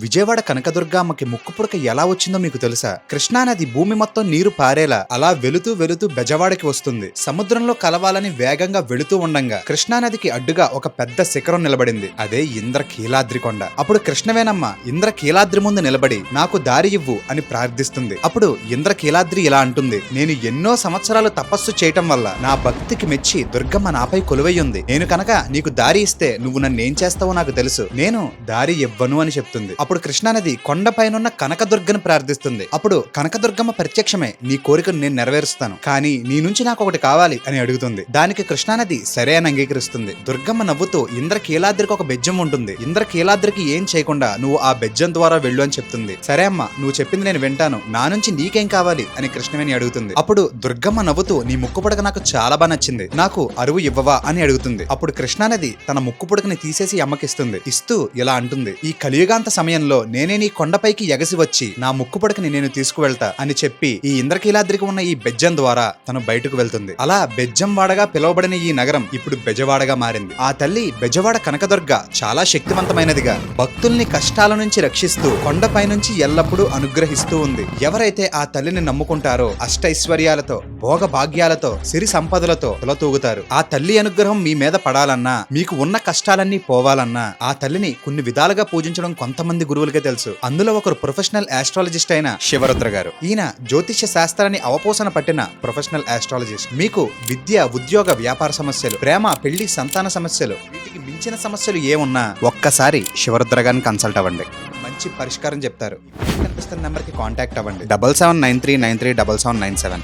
విజయవాడ కనకదుర్గమ్మకి ముక్కు పుడక ఎలా వచ్చిందో మీకు తెలుసా? కృష్ణానది భూమి మొత్తం నీరు పారేలా అలా వెళుతూ వెళుతూ బెజవాడకి వస్తుంది. సముద్రంలో కలవాలని వేగంగా వెళుతూ ఉండంగా కృష్ణానదికి అడ్డుగా ఒక పెద్ద శిఖరం నిలబడింది. అదే ఇంద్రకీలాద్రి కొండ. అప్పుడు కృష్ణవేనమ్మ ఇంద్రకీలాద్రి ముందు నిలబడి నాకు దారి ఇవ్వు అని ప్రార్థిస్తుంది. అప్పుడు ఇంద్రకీలాద్రి ఇలా అంటుంది, నేను ఎన్నో సంవత్సరాలు తపస్సు చేయటం వల్ల నా భక్తికి మెచ్చి దుర్గమ్మ నాపై కొలువై ఉంది. నేను కనుక నీకు దారి ఇస్తే నువ్వు నన్నేం చేస్తావో నాకు తెలుసు. నేను దారి ఇవ్వను అని చెప్తుంది. అప్పుడు కృష్ణానది కొండపైనున్న కనకదుర్గను ప్రార్థిస్తుంది. అప్పుడు కనకదుర్గమ్మ ప్రత్యక్షమే నీ కోరికను నేను నెరవేరుస్తాను, కానీ నీ నుంచి నాకు ఒకటి కావాలి అని అడుగుతుంది. దానికి కృష్ణానది సరే అని అంగీకరిస్తుంది. దుర్గమ్మ నవ్వుతూ ఇంద్రకీలాద్రికి ఒక బెజ్జం ఉంటుంది, ఇంద్రకీలాద్రికి ఏం చేయకుండా నువ్వు ఆ బెజ్జం ద్వారా వెళ్ళు అని చెప్తుంది. సరే అమ్మ, నువ్వు చెప్పింది నేను వింటాను, నా నుంచి నీకేం కావాలి అని కృష్ణవేణి అడుగుతుంది. అప్పుడు దుర్గమ్మ నవ్వుతూ నీ ముక్కు పుడక నాకు చాలా బాగా నచ్చింది, నాకు అరువు ఇవ్వవా అని అడుగుతుంది. అప్పుడు కృష్ణానది తన ముక్కు పుడకని తీసేసి అమ్మకిస్తుంది. ఇస్తూ ఇలా అంటుంది, ఈ కలియుగాంత సమయంలో నేనే నీ కొండపైకి ఎగసి వచ్చి నా ముక్కు పుడకని నేను తీసుకువెళ్తా అని చెప్పి ఈ ఇంద్రకీలాద్రికి ఉన్న ఈ బెజ్జం ద్వారా తను బయటకు వెళ్తుంది. అలా బెజ్జం వాడగా పిలువబడిన ఈ నగరం ఇప్పుడు బెజవాడగా మారింది. ఆ తల్లి బెజవాడ కనకదుర్గ చాలా శక్తివంతమైనదిగా భక్తుల్ని కష్టాల నుంచి రక్షిస్తూ కొండపై నుంచి ఎల్లప్పుడూ అనుగ్రహిస్తూ ఉంది. ఎవరైతే ఆ తల్లిని నమ్ముకుంటారో అష్టైశ్వర్యాలతో భోగ భాగ్యాలతో సిరి సంపదలతో తొలతూగుతారు. ఆ తల్లి అనుగ్రహం మీ మీద పడాలన్నా, మీకు ఉన్న కష్టాలన్నీ పోవాలన్నా ఆ తల్లిని కొన్ని విధాలుగా పూజించడం కొంతమంది గురువులకే తెలుసు. అందులో ఒకరు ప్రొఫెషనల్ ఆస్ట్రాలజిస్ట్ అయిన శివరుద్ర గారు. ఈయన జ్యోతిష్య శాస్త్రాన్ని అవపోసన పట్టిన ప్రొఫెషనల్ ఆస్ట్రాలజిస్ట్. మీకు విద్య, ఉద్యోగ, వ్యాపార సమస్యలు, ప్రేమ, పెళ్లి, సంతాన సమస్యలు, వీటికి మించిన సమస్యలు ఏమున్నా ఒక్కసారి శివరుద్ర గారిని కన్సల్ట్ అవ్వండి, మంచి పరిష్కారం చెప్తారు. కనిపిస్తున్న నెంబర్కి కాంటాక్ట్ అవ్వండి. 7793937797.